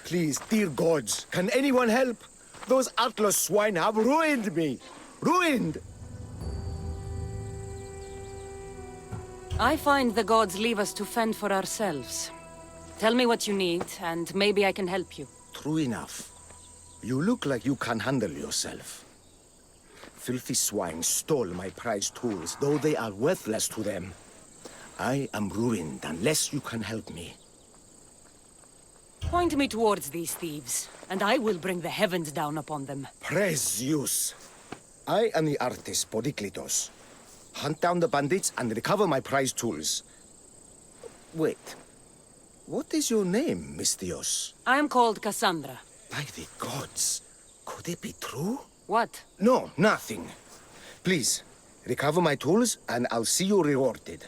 Please, dear gods, can anyone help? Those Atlas swine have ruined me! Ruined! I find the gods leave us to fend for ourselves. Tell me what you need, and maybe I can help you. True enough. You look like you can handle yourself. Filthy swine stole my prized tools, though they are worthless to them. I am ruined unless you can help me. Point me towards these thieves, and I will bring the heavens down upon them. Praise Zeus! I am the artist Podiklitos. Hunt down the bandits and recover my prized tools. Wait. What is your name, Mystios? I am called Cassandra. By the gods, could it be true? What? No, nothing. Please, recover my tools and I'll see you rewarded.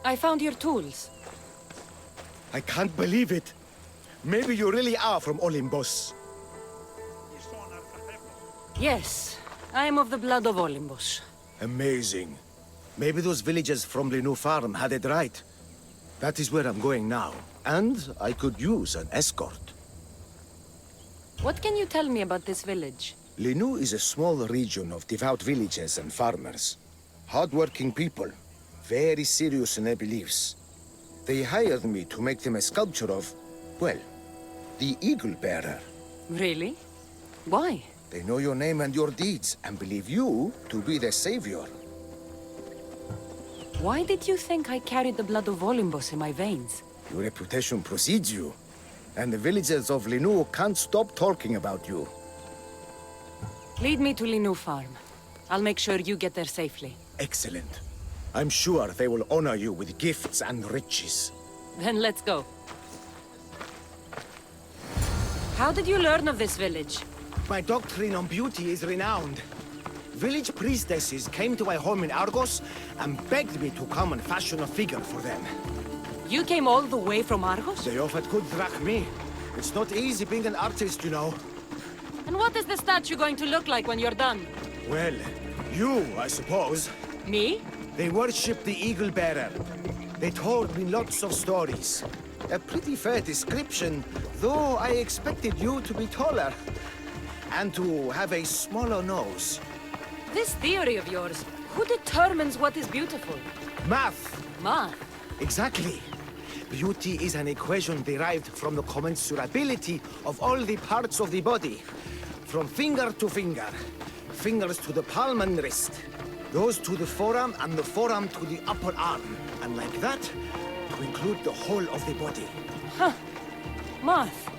I found your tools. I can't believe it. Maybe you really are from Olympus. Yes, I am of the blood of Olympus. Amazing. Maybe those villagers from the new farm had it right. That is where I'm going now. And I could use an escort. What can you tell me about this village? Linu is a small region of devout villagers and farmers. Hard-working people, very serious in their beliefs. They hired me to make them a sculpture of, well, the Eagle Bearer. Really? Why? They know your name and your deeds, and believe you to be their savior. Why did you think I carried the blood of Olympus in my veins? Your reputation precedes you, and the villagers of Linu can't stop talking about you. Lead me to Linu Farm. I'll make sure you get there safely. Excellent. I'm sure they will honor you with gifts and riches. Then let's go. How did you learn of this village? My doctrine on beauty is renowned. Village priestesses came to my home in Argos and begged me to come and fashion a figure for them. You came all the way from Argos? They offered good drachmae. It's not easy being an artist, you know. And what is the statue going to look like when you're done? Well, you, I suppose. Me? They worship the Eagle Bearer. They told me lots of stories. A pretty fair description, though I expected you to be taller. And to have a smaller nose. This theory of yours, who determines what is beautiful? Math! Math? Exactly. Beauty is an equation derived from the commensurability of all the parts of the body. From finger to finger. Fingers to the palm and wrist. Those to the forearm and the forearm to the upper arm. And like that, to include the whole of the body. Huh. Math.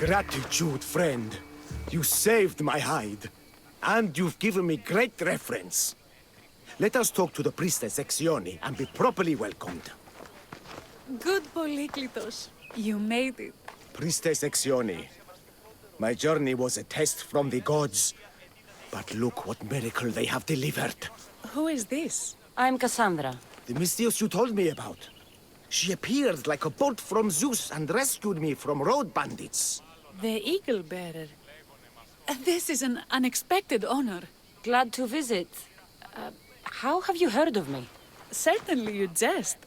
Gratitude, friend. You saved my hide. And you've given me great reference. Let us talk to the priestess Exioni and be properly welcomed. Good Polyklitos. You made it. Priestess Exioni, my journey was a test from the gods. But look what miracle they have delivered. Who is this? I'm Cassandra. The Mystios you told me about. She appeared like a bolt from Zeus and rescued me from road bandits. The Eagle Bearer. This is an unexpected honor. Glad to visit. How have you heard of me? Certainly you jest.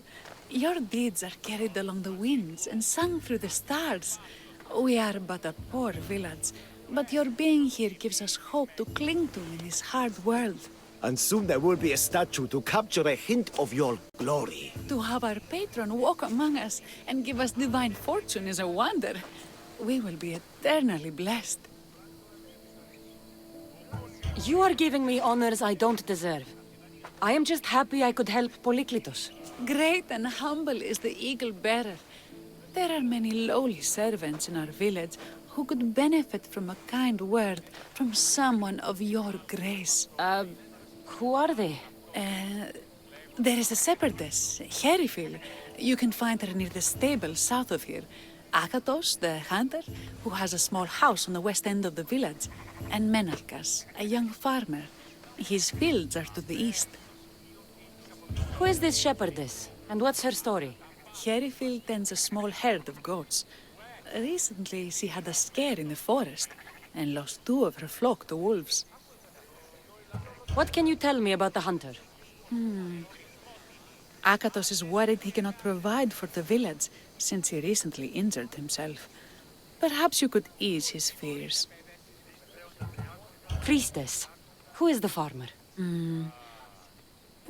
Your deeds are carried along the winds and sung through the stars. We are but a poor village, but your being here gives us hope to cling to in this hard world. And soon there will be a statue to capture a hint of your glory. To have our patron walk among us and give us divine fortune is a wonder. We will be eternally blessed. You are giving me honors I don't deserve. I am just happy I could help Polyklitos. Great and humble is the Eagle Bearer. There are many lowly servants in our village who could benefit from a kind word from someone of your grace. Who are they? There is a shepherdess, Herifil. You can find her near the stable south of here. Akatos, the hunter, who has a small house on the west end of the village. And Menalkas, a young farmer. His fields are to the east. Who is this shepherdess? And what's her story? Herifil tends a small herd of goats. Recently, she had a scare in the forest and lost 2 of her flock to wolves. What can you tell me about the hunter? Akatos is worried he cannot provide for the village since he recently injured himself. Perhaps you could ease his fears. Priestess. Who is the farmer?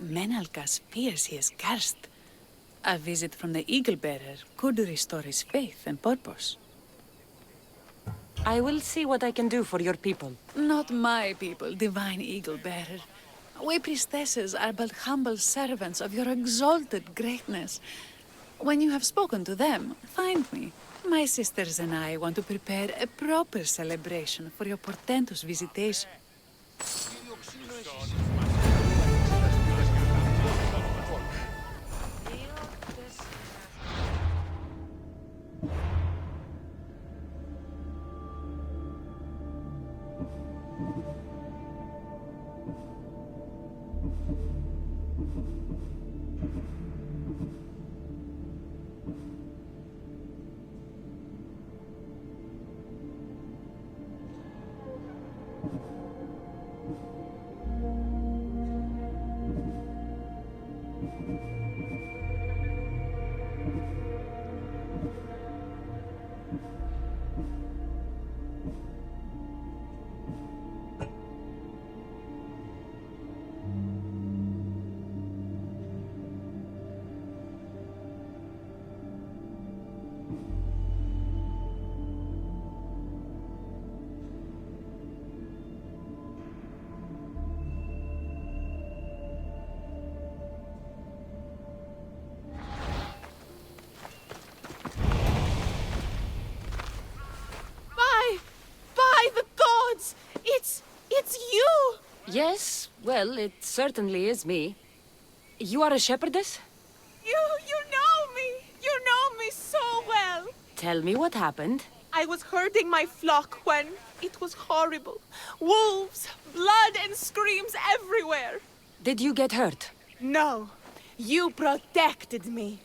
Menalkas fears he is cursed. A visit from the Eagle Bearer could restore his faith and purpose. I will see what I can do for your people. Not my people, divine Eagle Bearer. We priestesses are but humble servants of your exalted greatness. When you have spoken to them, find me. My sisters and I want to prepare a proper celebration for your portentous visitation. It's you! Yes, well, it certainly is me. You are a shepherdess? You know me! You know me so well! Tell me what happened. I was herding my flock when it was horrible. Wolves, blood and screams everywhere. Did you get hurt? No, you protected me.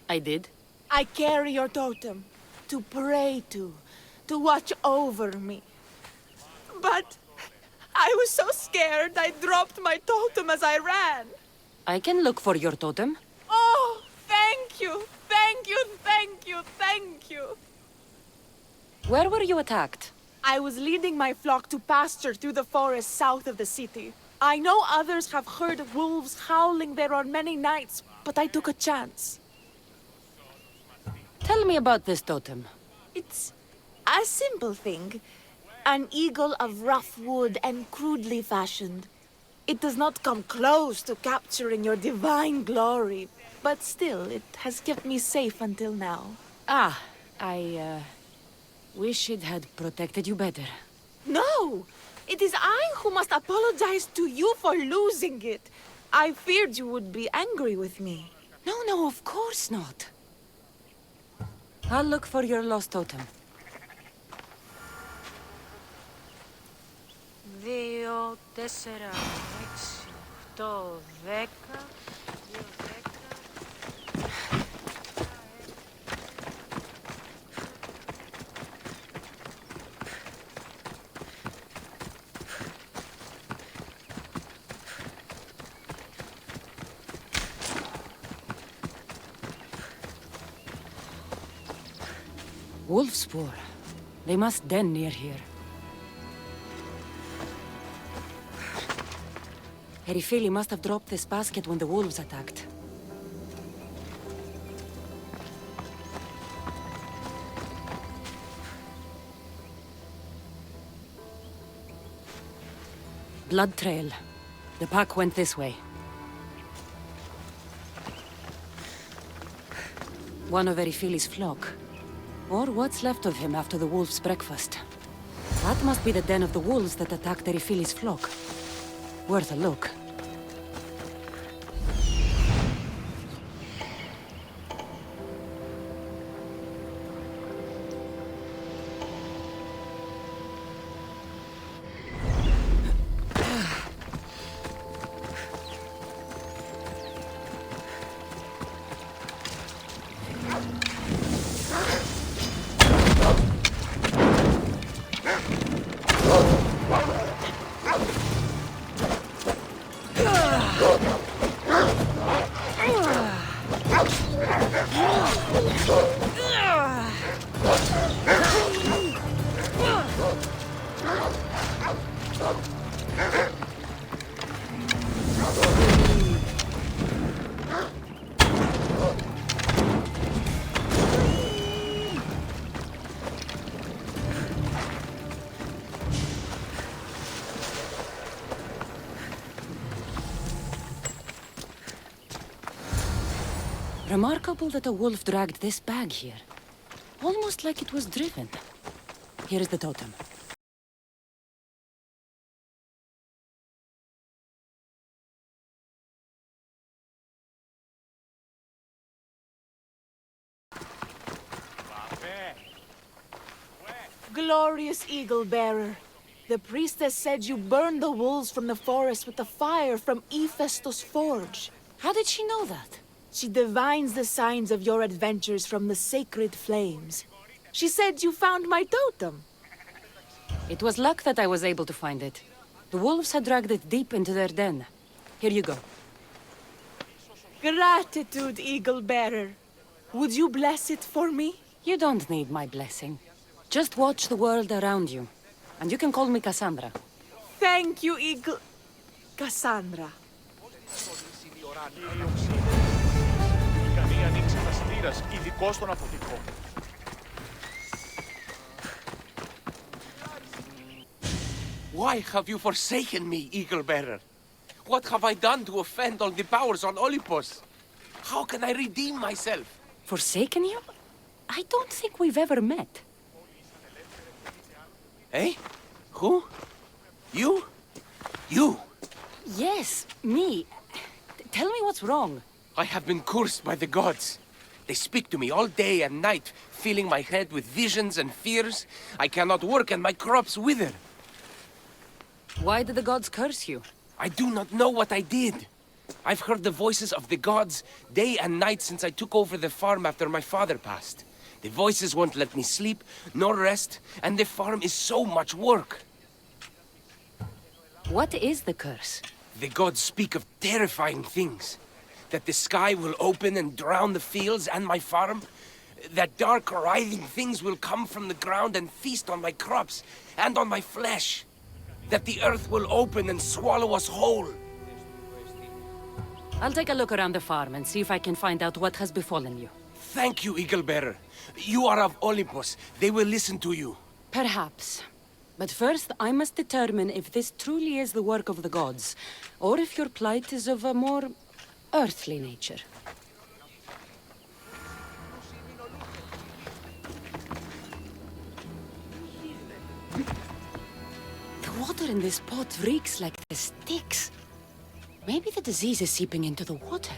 I did. I carry your totem to pray to watch over me. But I was so scared I dropped my totem as I ran. I can look for your totem. Oh, thank you, thank you, thank you, thank you. Where were you attacked? I was leading my flock to pasture through the forest south of the city. I know others have heard wolves howling there on many nights, but I took a chance. Tell me about this totem. It's a simple thing. An eagle of rough wood and crudely fashioned. It does not come close to capturing your divine glory, but still, it has kept me safe until now. Ah, Wish it had protected you better. No! It is I who must apologize to you for losing it. I feared you would be angry with me. No, of course not. I'll look for your lost totem. 2, 4, 6, 8, 10, 2, 10. Wolf spoor. They must den near here. Erifili must have dropped this basket when the wolves attacked. Blood trail. The pack went this way. One of Erifili's flock. Or what's left of him after the wolf's breakfast. That must be the den of the wolves that attacked Erifili's flock. Worth a look. Remarkable that a wolf dragged this bag here. Almost like it was driven. Here is the totem. Glorious Eagle Bearer. The priestess said you burned the wolves from the forest with the fire from Hephaestus' forge. How did she know that? She divines the signs of your adventures from the sacred flames. She said you found my totem. It was luck that I was able to find it. The wolves had dragged it deep into their den. Here you go. Gratitude, Eagle Bearer. Would you bless it for me? You don't need my blessing. Just watch the world around you. And you can call me Cassandra. Thank you, Eagle... Cassandra. Why have you forsaken me, Eagle Bearer? What have I done to offend all the powers on Olympus? How can I redeem myself? Forsaken you? I don't think we've ever met. Eh? Who? You? You? Yes, me. Tell me what's wrong. I have been cursed by the gods. They speak to me all day and night, filling my head with visions and fears. I cannot work and my crops wither. Why did the gods curse you? I do not know what I did. I've heard the voices of the gods day and night since I took over the farm after my father passed. The voices won't let me sleep, nor rest, and the farm is so much work. What is the curse? The gods speak of terrifying things. That the sky will open and drown the fields and my farm. That dark, writhing things will come from the ground and feast on my crops and on my flesh. That the earth will open and swallow us whole. I'll take a look around the farm and see if I can find out what has befallen you. Thank you, Eagle Bearer. You are of Olympus. They will listen to you. Perhaps. But first, I must determine if this truly is the work of the gods, or if your plight is of a more earthly nature. water in this pot reeks like the sticks. Maybe the disease is seeping into the water.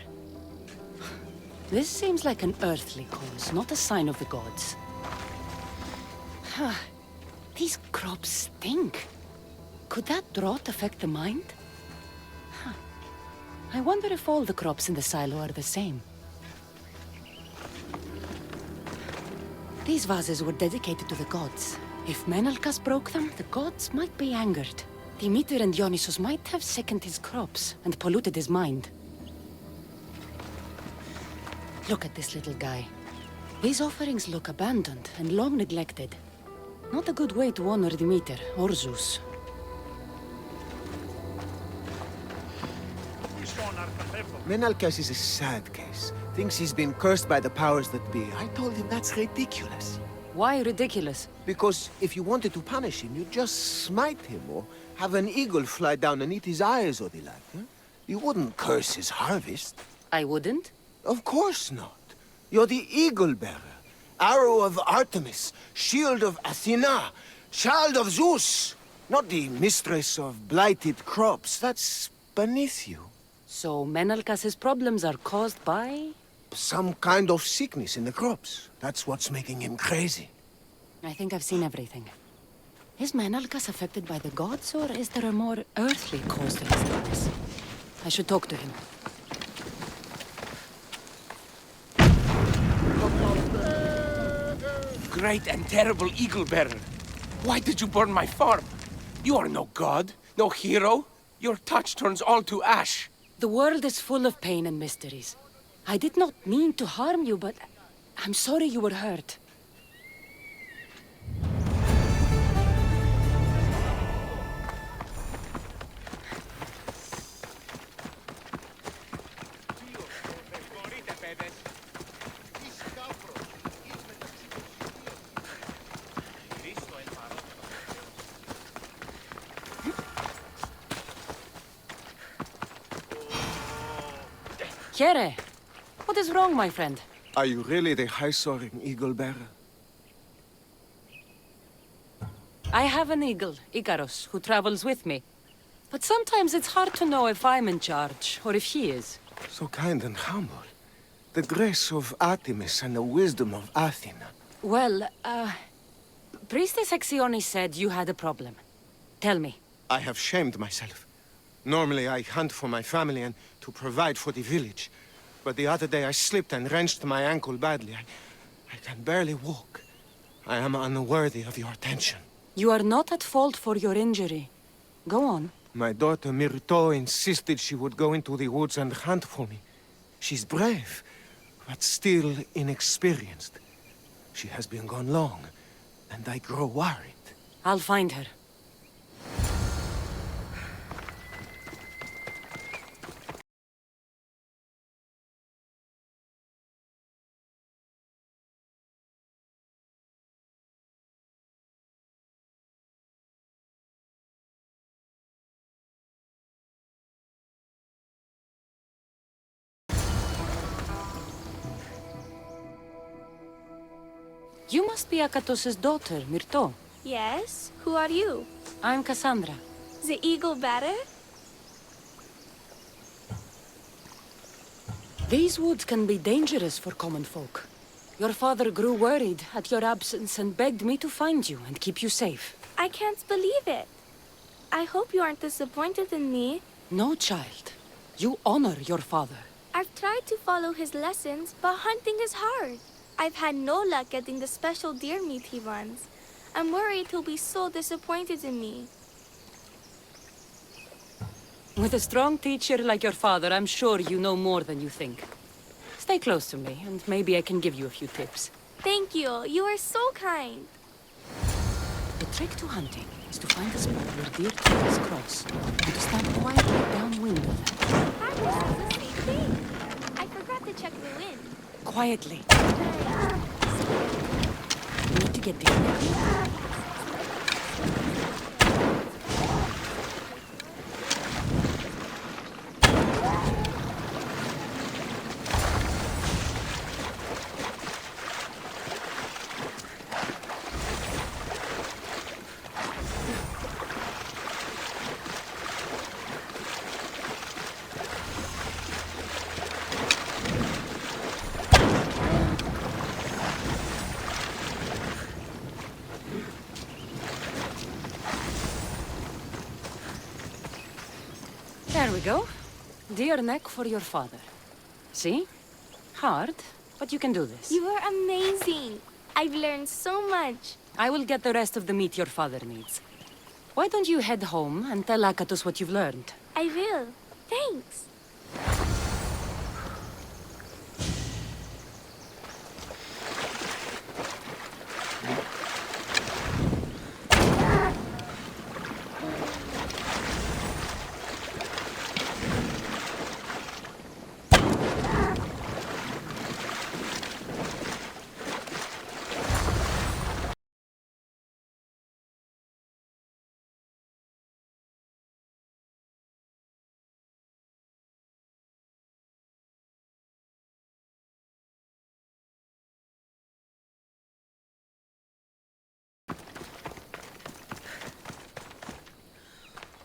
This seems like an earthly cause, not a sign of the gods. These crops stink. Could that drought affect the mind? I wonder if all the crops in the silo are the same. These vases were dedicated to the gods. If Menalcas broke them, the gods might be angered. Demeter and Dionysus might have sickened his crops and polluted his mind. Look at this little guy. These offerings look abandoned and long neglected. Not a good way to honor Demeter or Zeus. Menalcas is a sad case. Thinks he's been cursed by the powers that be. I told him that's ridiculous. Why ridiculous? Because if you wanted to punish him, you'd just smite him or have an eagle fly down and eat his eyes or the like. Huh? You wouldn't curse his harvest. I wouldn't? Of course not. You're the eagle bearer. Arrow of Artemis, shield of Athena, child of Zeus. Not the mistress of blighted crops. That's beneath you. So Menalcas's problems are caused by? Some kind of sickness in the crops. That's what's making him crazy. I think I've seen everything. Is Menalcas affected by the gods, or is there a more earthly cause to his illness? I should talk to him. Great and terrible eagle bearer. Why did you burn my farm? You are no god, no hero. Your touch turns all to ash. The world is full of pain and mysteries. I did not mean to harm you, but I'm sorry you were hurt. Kere, what is wrong, my friend? Are you really the high-soaring eagle bearer? I have an eagle, Icarus, who travels with me. But sometimes it's hard to know if I'm in charge, or if he is. So kind and humble. The grace of Artemis and the wisdom of Athena. Well, Priestess Hexione said you had a problem. Tell me. I have shamed myself. Normally I hunt for my family and to provide for the village. But the other day I slipped and wrenched my ankle badly. I can barely walk. I am unworthy of your attention. You are not at fault for your injury. Go on. My daughter Myrto insisted she would go into the woods and hunt for me. She's brave, but still inexperienced. She has been gone long, and I grow worried. I'll find her. You must be Akatos' daughter, Myrto. Yes? Who are you? I'm Cassandra. The eagle bearer? These woods can be dangerous for common folk. Your father grew worried at your absence and begged me to find you and keep you safe. I can't believe it. I hope you aren't disappointed in me. No, child. You honor your father. I've tried to follow his lessons, but hunting is hard. I've had no luck getting the special deer meat he wants. I'm worried he'll be so disappointed in me. With a strong teacher like your father, I'm sure you know more than you think. Stay close to me, and maybe I can give you a few tips. Thank you. You are so kind. The trick to hunting is to find a spot where deer trails cross, and to stand quietly downwind of them. I was the same thing. I forgot to check the wind. Quietly. You need to get down. go. Deer neck for your father. See? Hard, but you can do this. You are amazing. I've learned so much. I will get the rest of the meat your father needs. Why don't you head home and tell Akatos what you've learned? I will. Thanks.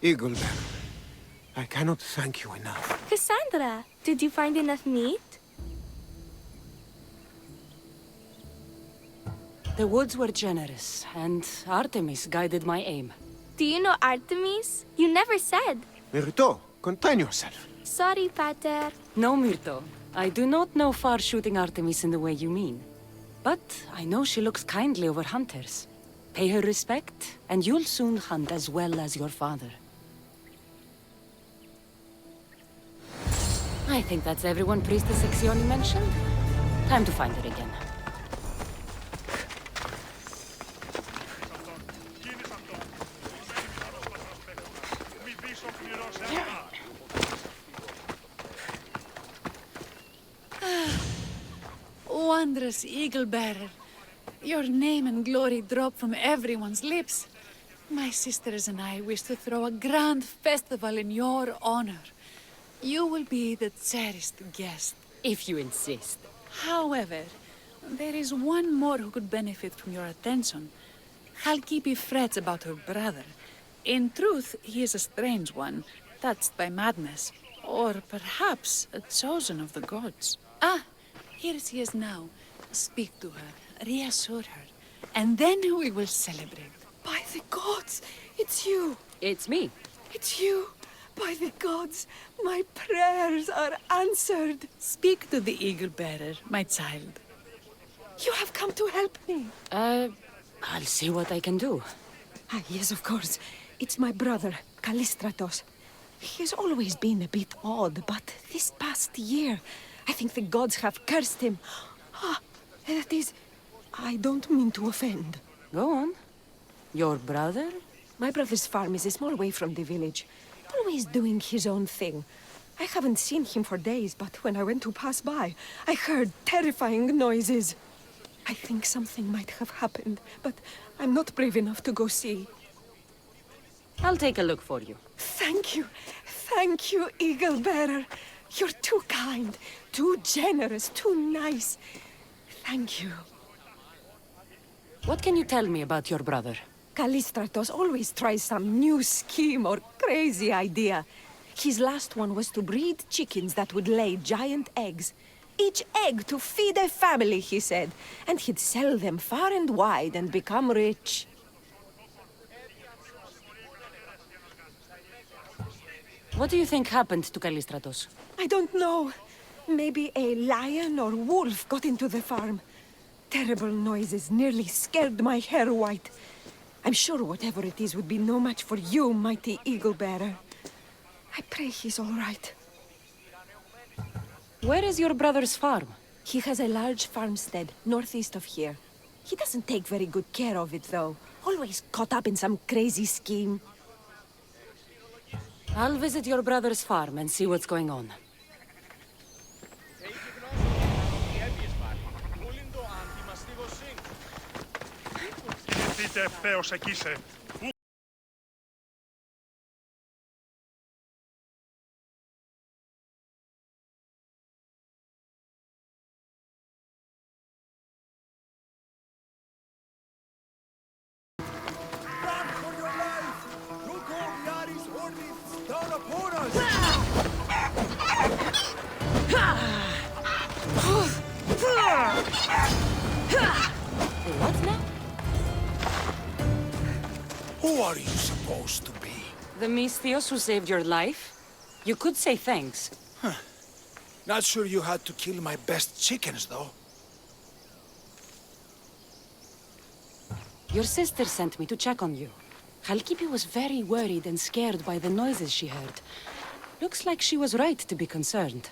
Eaglebearer, I cannot thank you enough. Cassandra, did you find enough meat? The woods were generous, and Artemis guided my aim. Do you know Artemis? You never said. Myrto, contain yourself. Sorry, Pater. No, Myrto. I do not know far-shooting Artemis in the way you mean. But I know she looks kindly over hunters. Pay her respect, and you'll soon hunt as well as your father. I think that's everyone Priestess Exioni mentioned. Time to find her again. Wondrous Eagle-bearer. Your name and glory drop from everyone's lips. My sisters and I wish to throw a grand festival in your honor. You will be the cherished guest. If you insist. However, there is one more who could benefit from your attention. Halkipi frets about her brother. In truth, he is a strange one, touched by madness. Or perhaps a chosen of the gods. Ah, here she is now. Speak to her, reassure her, and then we will celebrate. By the gods, it's you. It's me. It's you. By the gods, my prayers are answered. Speak to the Eagle-bearer, my child. You have come to help me. I'll see what I can do. Ah, yes, of course. It's my brother, Callistratos. He's always been a bit odd, but this past year, I think the gods have cursed him. Ah, that is... I don't mean to offend. Go on. Your brother? My brother's farm is a small way from the village. Always doing his own thing. I haven't seen him for days, but when I went to pass by, I heard terrifying noises. I think something might have happened, but I'm not brave enough to go see. I'll take a look for you. Thank you. Thank you, Eagle-bearer. You're too kind, too generous, too nice. Thank you. What can you tell me about your brother? Callistratos always tries some new scheme or crazy idea. His last one was to breed chickens that would lay giant eggs. Each egg to feed a family, he said. And he'd sell them far and wide and become rich. What do you think happened to Callistratos? I don't know. Maybe a lion or wolf got into the farm. Terrible noises nearly scared my hair white. I'm sure whatever it is would be no match for you, mighty Eagle-bearer. I pray he's all right. Where is your brother's farm? He has a large farmstead northeast of here. He doesn't take very good care of it, though. Always caught up in some crazy scheme. I'll visit your brother's farm and see what's going on. What now? Who are you supposed to be? The Mystios who saved your life? You could say thanks. Not sure you had to kill my best chickens, though. Your sister sent me to check on you. Halkipi was very worried and scared by the noises she heard. Looks like she was right to be concerned.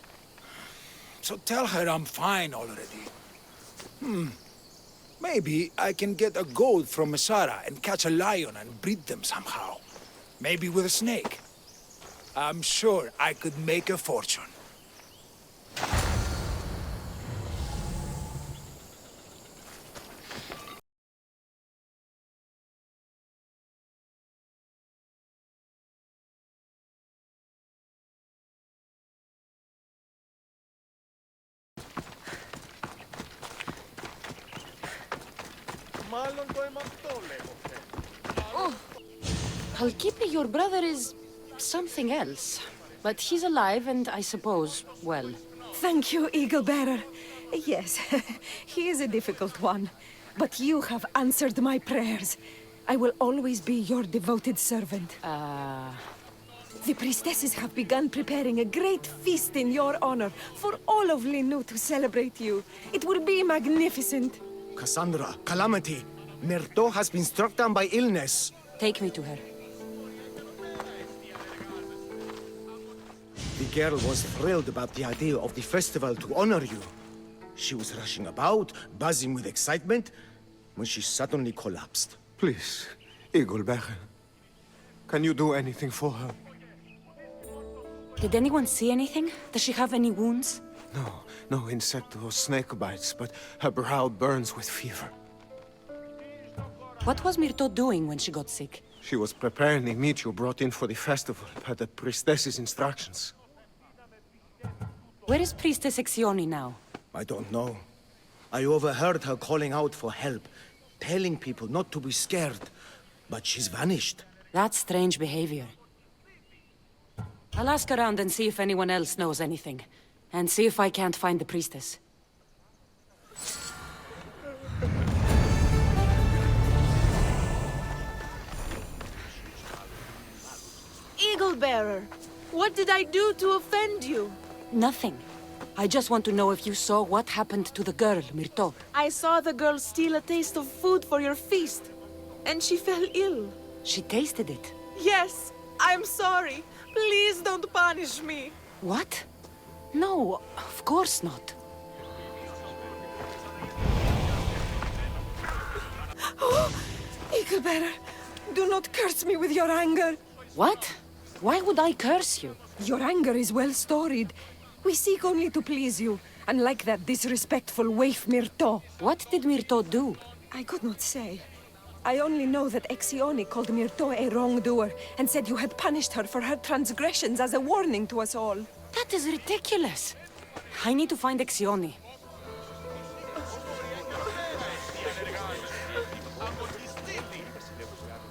So tell her I'm fine already. Maybe I can get a goat from Masara and catch a lion and breed them somehow. Maybe with a snake. I'm sure I could make a fortune. Halkipi, your brother is something else. But he's alive and I suppose, well. Thank you, Eagle Bearer. Yes, he is a difficult one. But you have answered my prayers. I will always be your devoted servant. The priestesses have begun preparing a great feast in your honor for all of Linu to celebrate you. It will be magnificent. Cassandra, Calamity, Myrto has been struck down by illness. Take me to her. The girl was thrilled about the idea of the festival to honor you. She was rushing about, buzzing with excitement, when she suddenly collapsed. Please, Eagle Bearer. Can you do anything for her? Did anyone see anything? Does she have any wounds? No insect or snake bites, but her brow burns with fever. What was Myrto doing when she got sick? She was preparing the meat you brought in for the festival, per the priestess's instructions. Where is Priestess Exioni now? I don't know. I overheard her calling out for help, telling people not to be scared, but she's vanished. That's strange behavior. I'll ask around and see if anyone else knows anything. And see if I can't find the priestess. Eagle Bearer, what did I do to offend you? Nothing. I just want to know if you saw what happened to the girl, Myrto. I saw the girl steal a taste of food for your feast, and she fell ill. She tasted it. Yes, I'm sorry. Please don't punish me. What? No, of course not. Oh, Eagle Bearer, do not curse me with your anger. What? Why would I curse you? Your anger is well storied. We seek only to please you, unlike that disrespectful waif Myrto. What did Myrto do? I could not say. I only know that Exioni called Myrto a wrongdoer and said you had punished her for her transgressions as a warning to us all. That is ridiculous. I need to find Exioni.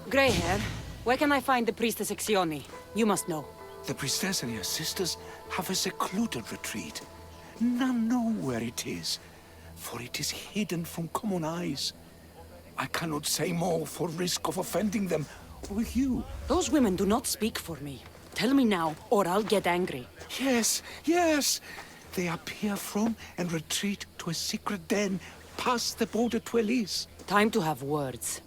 Grey hair, where can I find the priestess Exioni? You must know. The priestess and her sisters have a secluded retreat. None know where it is, for it is hidden from common eyes. I cannot say more for risk of offending them or you. Those women do not speak for me. Tell me now, or I'll get angry. Yes, yes. They appear from and retreat to a secret den past the border to Elise. Time to have words.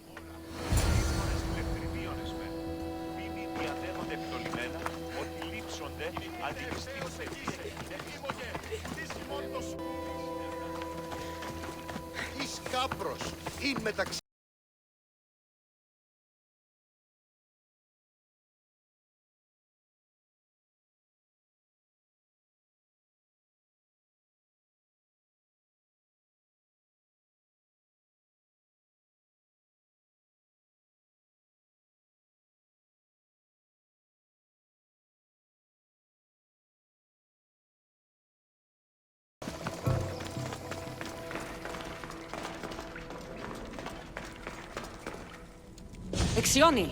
Exioni,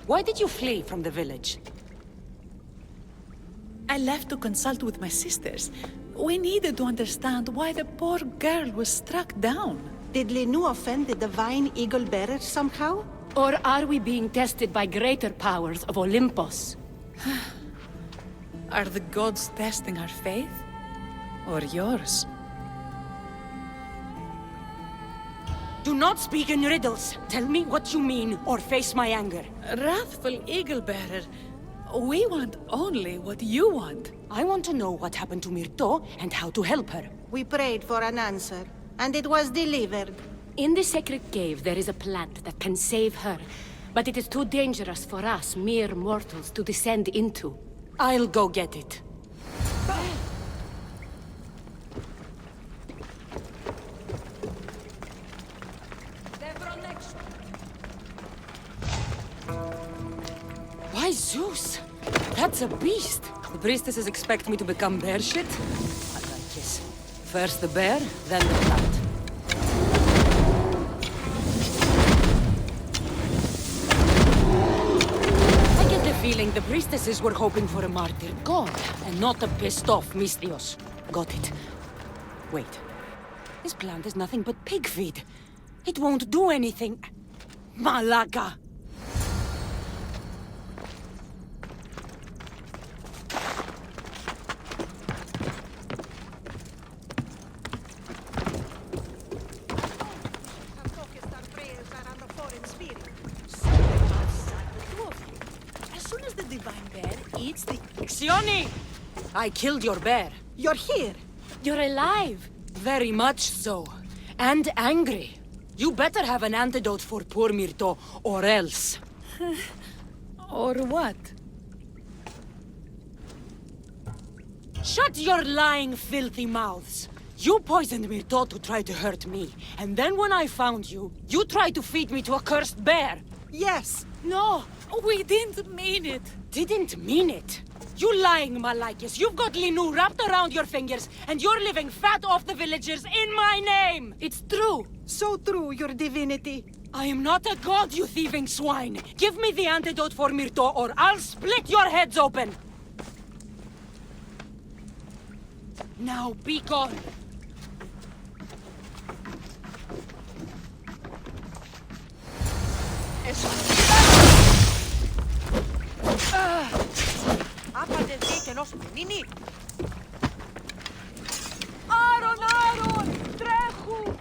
why did you flee from the village? I left to consult with my sisters. We needed to understand why the poor girl was struck down. Did Lenu offend the divine Eagle Bearer somehow? Or are we being tested by greater powers of Olympus? Are the gods testing our faith? Or yours? Do not speak in riddles. Tell me what you mean, or face my anger. Wrathful Eagle-Bearer, we want only what you want. I want to know what happened to Myrto and how to help her. We prayed for an answer, and it was delivered. In the sacred cave, there is a plant that can save her, but it is too dangerous for us, mere mortals, to descend into. I'll go get it. Why, Zeus? That's a beast. The priestesses expect me to become bear shit? I like this. First the bear, then the plant. I get the feeling the priestesses were hoping for a martyred god, and not a pissed-off Mystios. Got it. Wait. This plant is nothing but pig feed. It won't do anything. Malaka! Xioni! I killed your bear. You're here. You're alive. Very much so. And angry. You better have an antidote for poor Myrto, or else. Or what? Shut your lying, filthy mouths. You poisoned Myrto to try to hurt me. And then when I found you, you tried to feed me to a cursed bear. Yes. No, we didn't mean it. Didn't mean it. You lying Malakis. You've got Linu wrapped around your fingers, and you're living fat off the villagers in my name! It's true! So true, your divinity. I am not a god, you thieving swine! Give me the antidote for Myrto, or I'll split your heads open! Now be gone! Άρον, Άρον! Τρέχου!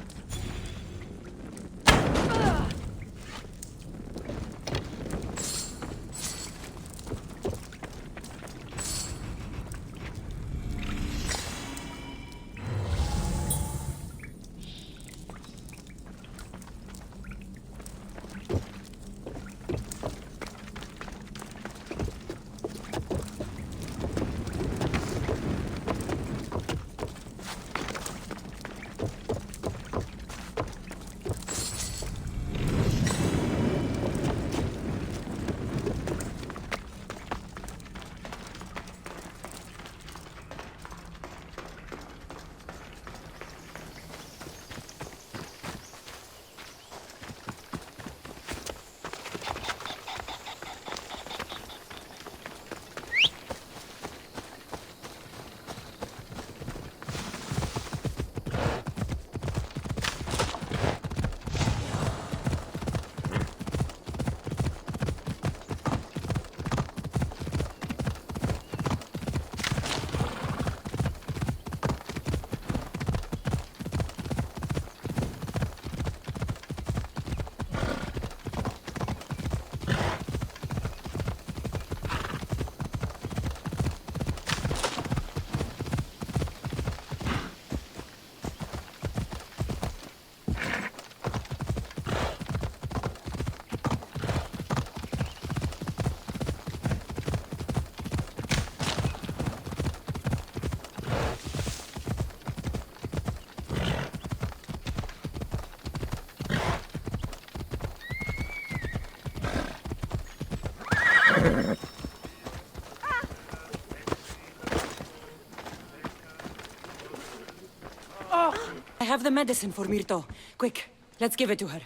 I have the medicine for Myrto. Quick, let's give it to her.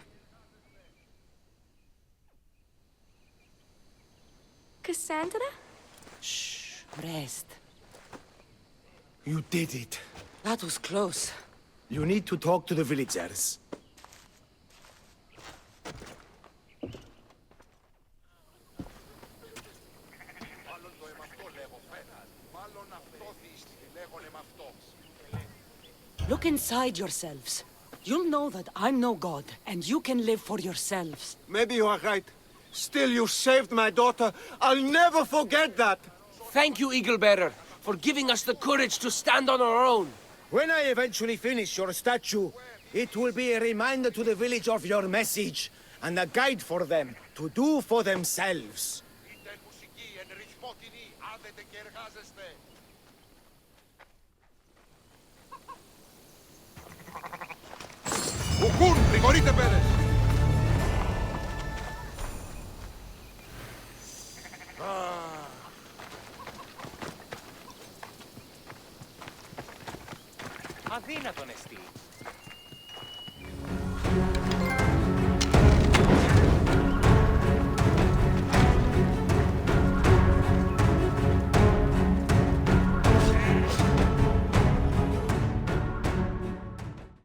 Cassandra? Shh, rest. You did it. That was close. You need to talk to the villagers. Look inside yourselves. You'll know that I'm no god, and you can live for yourselves. Maybe you are right. Still, you saved my daughter. I'll never forget that. Thank you, Eagle Bearer, for giving us the courage to stand on our own. When I eventually finish your statue, it will be a reminder to the village of your message, and a guide for them to do for themselves. Ουκούν, πρηγορείτε πέρες! Αδύνατον εστί.